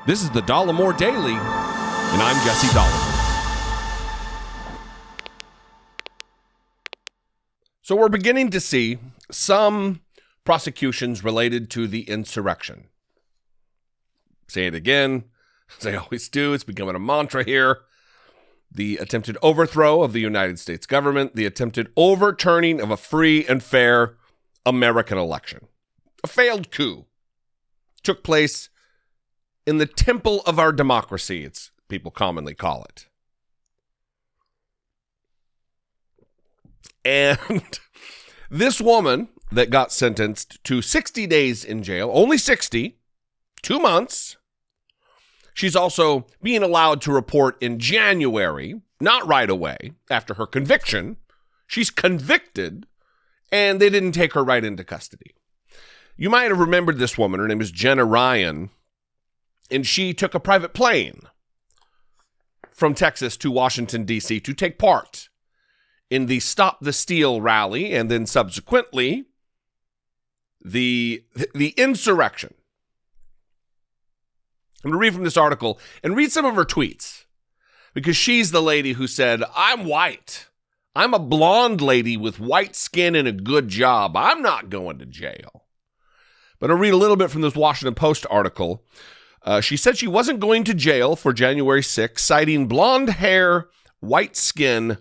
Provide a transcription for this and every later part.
This is the Dollemore Daily, and I'm Jesse Dollemore. So we're beginning to see some prosecutions related to the insurrection. Say it again, as I always do, it's becoming a mantra here. The attempted overthrow of the United States government, the attempted overturning of a free and fair American election. A failed coup took place in the temple of our democracy, it's people commonly call it. And this woman that got sentenced to 60 days in jail, only 60, 2 months. She's also being allowed to report in January, not right away, after her conviction. She's convicted, and they didn't take her right into custody. You might have remembered this woman. Her name is Jenna Ryan, and she took a private plane from Texas to Washington, D.C. to take part in the Stop the Steal rally, and then subsequently the insurrection. I'm going to read from this article and read some of her tweets, because she's the lady who said, I'm white. I'm a blonde lady with white skin and a good job. I'm not going to jail. But I'll read a little bit from this Washington Post article. She said she wasn't going to jail for January 6th, citing blonde hair, white skin.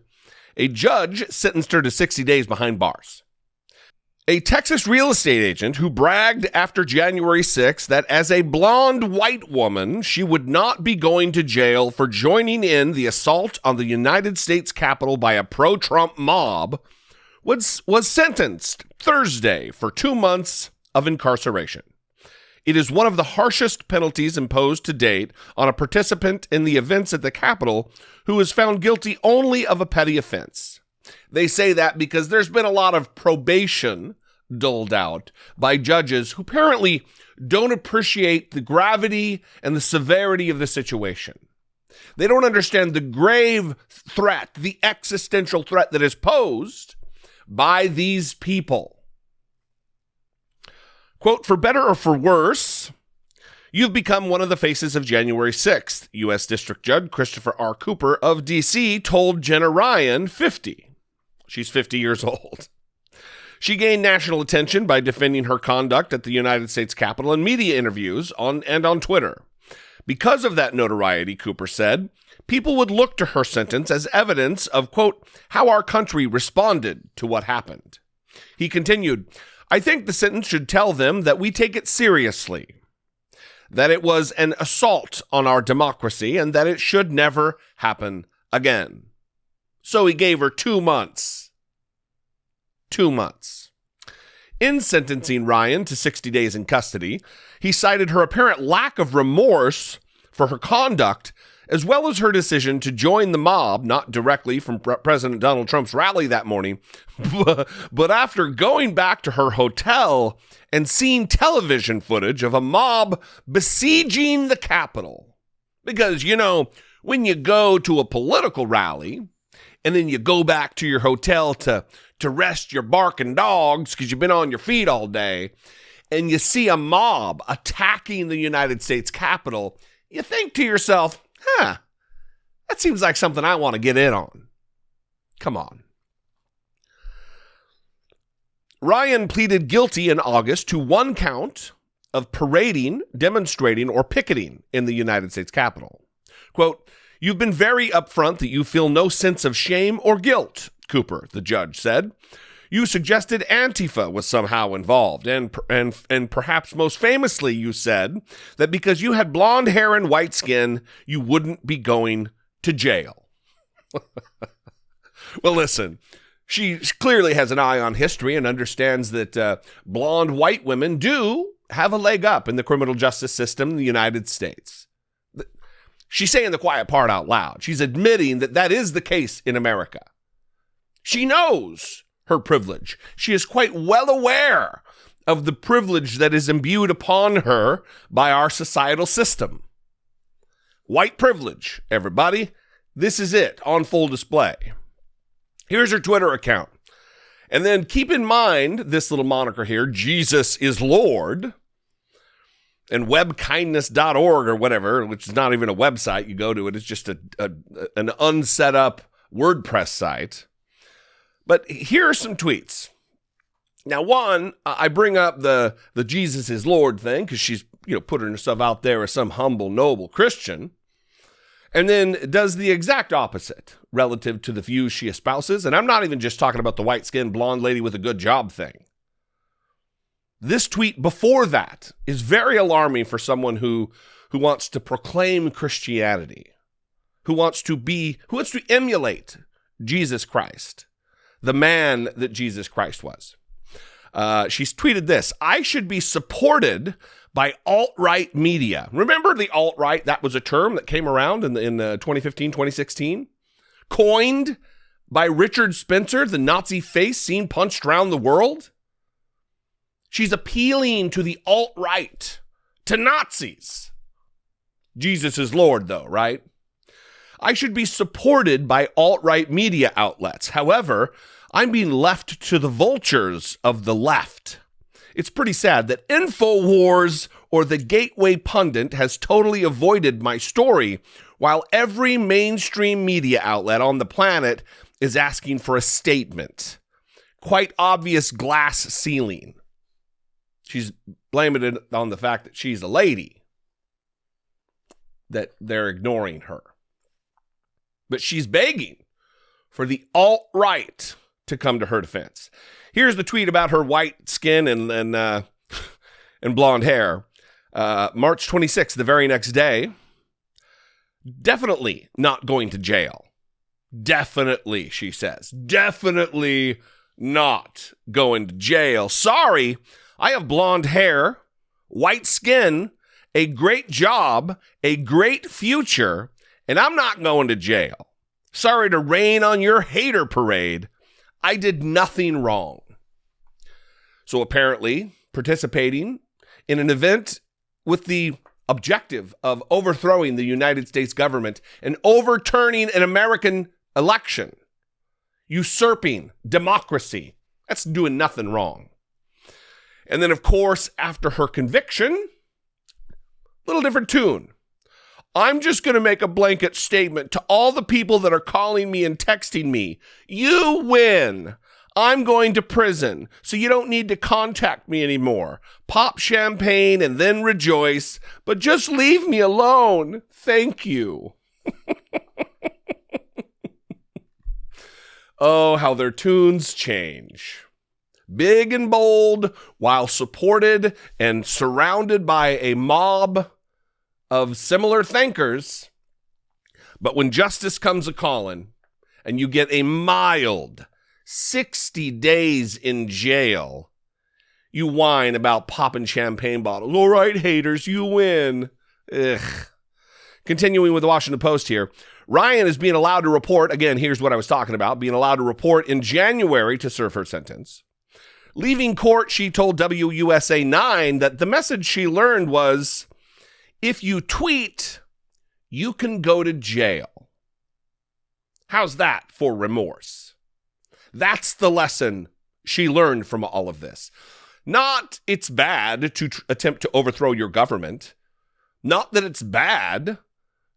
A judge sentenced her to 60 days behind bars. A Texas real estate agent who bragged after January 6th that as a blonde white woman, she would not be going to jail for joining in the assault on the United States Capitol by a pro-Trump mob was sentenced Thursday for 2 months of incarceration. It is one of the harshest penalties imposed to date on a participant in the events at the Capitol who is found guilty only of a petty offense. They say that because there's been a lot of probation doled out by judges who apparently don't appreciate the gravity and the severity of the situation. They don't understand the grave threat, the existential threat that is posed by these people. Quote, for better or for worse, you've become one of the faces of January 6th, U.S. District Judge Christopher R. Cooper of D.C. told Jenna Ryan, 50. She's 50 years old. She gained national attention by defending her conduct at the United States Capitol in media interviews on Twitter. Because of that notoriety, Cooper said, people would look to her sentence as evidence of, quote, how our country responded to what happened. He continued, I think the sentence should tell them that we take it seriously, that it was an assault on our democracy, and that it should never happen again. So he gave her 2 months. 2 months. In sentencing Ryan to 60 days in custody, he cited her apparent lack of remorse for her conduct, as well as her decision to join the mob, not directly from President Donald Trump's rally that morning, but after going back to her hotel and seeing television footage of a mob besieging the Capitol. Because, you know, when you go to a political rally and then you go back to your hotel to rest your barking dogs because you've been on your feet all day, and you see a mob attacking the United States Capitol, you think to yourself, that seems like something I want to get in on. Come on. Ryan pleaded guilty in August to 1 count of parading, demonstrating, or picketing in the United States Capitol. Quote, you've been very upfront that you feel no sense of shame or guilt, Cooper, the judge said. You suggested Antifa was somehow involved, and perhaps most famously you said that because you had blonde hair and white skin, you wouldn't be going to jail. Well, listen, she clearly has an eye on history and understands that blonde white women do have a leg up in the criminal justice system in the United States. She's saying the quiet part out loud. She's admitting that that is the case in America. She knows her privilege. She is quite well aware of the privilege that is imbued upon her by our societal system. White privilege, everybody. This is it on full display. Here's her Twitter account. And then keep in mind this little moniker here, Jesus is Lord. And webkindness.org or whatever, which is not even a website, you go to it, it's just an unset up WordPress site. But here are some tweets. Now, one, I bring up the Jesus is Lord thing because she's putting herself out there as some humble, noble Christian, and then does the exact opposite relative to the views she espouses. And I'm not even just talking about the white-skinned blonde lady with a good job thing. This tweet before that is very alarming for someone who wants to proclaim Christianity, who wants to emulate Jesus Christ, the man that Jesus Christ was. She's tweeted this: I should be supported by alt-right media. Remember the alt-right? That was a term that came around in 2015, 2016, coined by Richard Spencer, the Nazi face seen punched around the world. She's appealing to the alt-right, to Nazis. Jesus is Lord, though, right? I should be supported by alt-right media outlets. However, I'm being left to the vultures of the left. It's pretty sad that InfoWars or the Gateway Pundit has totally avoided my story, while every mainstream media outlet on the planet is asking for a statement. Quite obvious glass ceiling. She's blaming it on the fact that she's a lady, that they're ignoring her. But she's begging for the alt-right to come to her defense. Here's the tweet about her white skin and blonde hair. March 26th, the very next day. Definitely not going to jail. Definitely, she says. Definitely not going to jail. Sorry, I have blonde hair, white skin, a great job, a great future, and I'm not going to jail. Sorry to rain on your hater parade. I did nothing wrong. So apparently, participating in an event with the objective of overthrowing the United States government and overturning an American election, usurping democracy, that's doing nothing wrong. And then, of course, after her conviction, little different tune. I'm just going to make a blanket statement to all the people that are calling me and texting me. You win. I'm going to prison, so you don't need to contact me anymore. Pop champagne and then rejoice, but just leave me alone. Thank you. Oh, how their tunes change. Big and bold, while supported and surrounded by a mob of similar thinkers. But when justice comes a-calling and you get a mild 60 days in jail, you whine about popping champagne bottles. All right, haters, you win. Ugh. Continuing with the Washington Post here. Ryan is being allowed to report, again, here's what I was talking about, being allowed to report in January to serve her sentence. Leaving court, she told WUSA 9 that the message she learned was, if you tweet, you can go to jail. How's that for remorse? That's the lesson she learned from all of this. Not it's bad to attempt to overthrow your government. Not that it's bad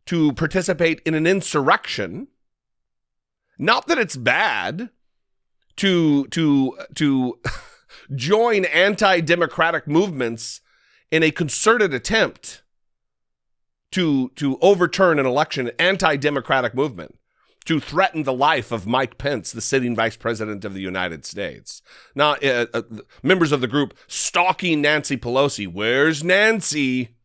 to participate in an insurrection. Not that it's bad to join anti-democratic movements in a concerted attempt to overturn an election, an anti-democratic movement, to threaten the life of Mike Pence, the sitting vice president of the United States. Not members of the group stalking Nancy Pelosi. Where's Nancy?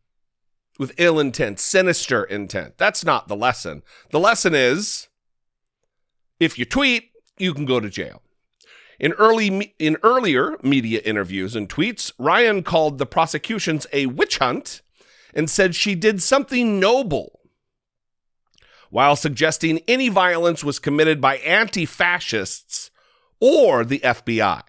With ill intent, sinister intent. That's not the lesson. The lesson is, if you tweet, you can go to jail. In earlier media interviews and tweets, Ryan called the prosecutions a witch hunt and said she did something noble, while suggesting any violence was committed by anti-fascists or the FBI.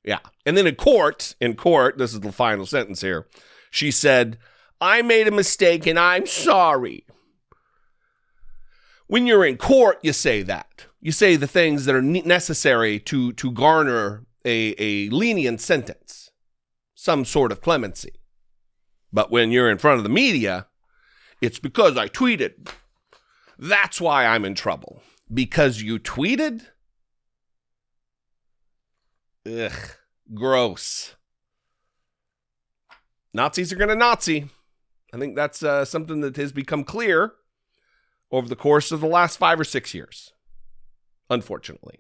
Yeah. And then in court, this is the final sentence here, she said, I made a mistake and I'm sorry. When you're in court, you say that. You say the things that are necessary to garner a lenient sentence. some sort of clemency. But when you're in front of the media, it's because I tweeted. That's why I'm in trouble. Because you tweeted? Ugh, gross. Nazis are going to Nazi. I think that's something that has become clear over the course of the last 5 or 6 years, unfortunately.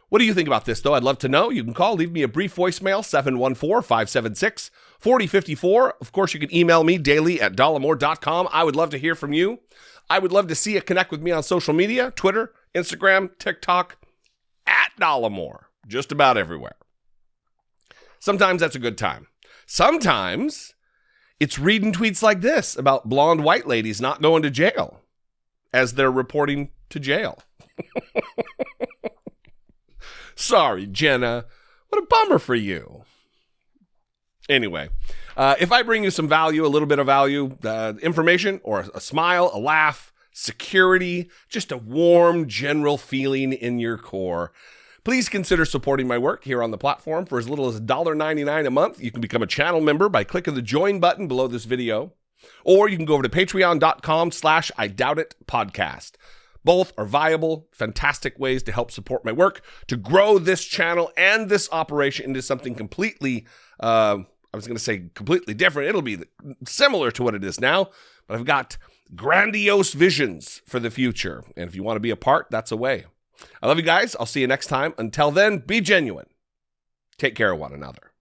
What do you think about this, though? I'd love to know. You can call, leave me a brief voicemail, 714-576-4054. Of course, you can email me daily at dollemore.com. I would love to hear from you. I would love to see you connect with me on social media, Twitter, Instagram, TikTok, at Dollemore, just about everywhere. Sometimes that's a good time. Sometimes it's reading tweets like this about blonde white ladies not going to jail as they're reporting to jail. Sorry, Jenna. What a bummer for you. Anyway, if I bring you some value, a little bit of value, information or a smile, a laugh, security, just a warm, general feeling in your core, please consider supporting my work here on the platform for as little as $1.99 a month. You can become a channel member by clicking the join button below this video, or you can go over to patreon.com/IDoubtItPodcast. Both are viable, fantastic ways to help support my work, to grow this channel and this operation into something completely, I was going to say completely different. It'll be similar to what it is now, but I've got grandiose visions for the future. And if you want to be a part, that's a way. I love you guys. I'll see you next time. Until then, be genuine. Take care of one another.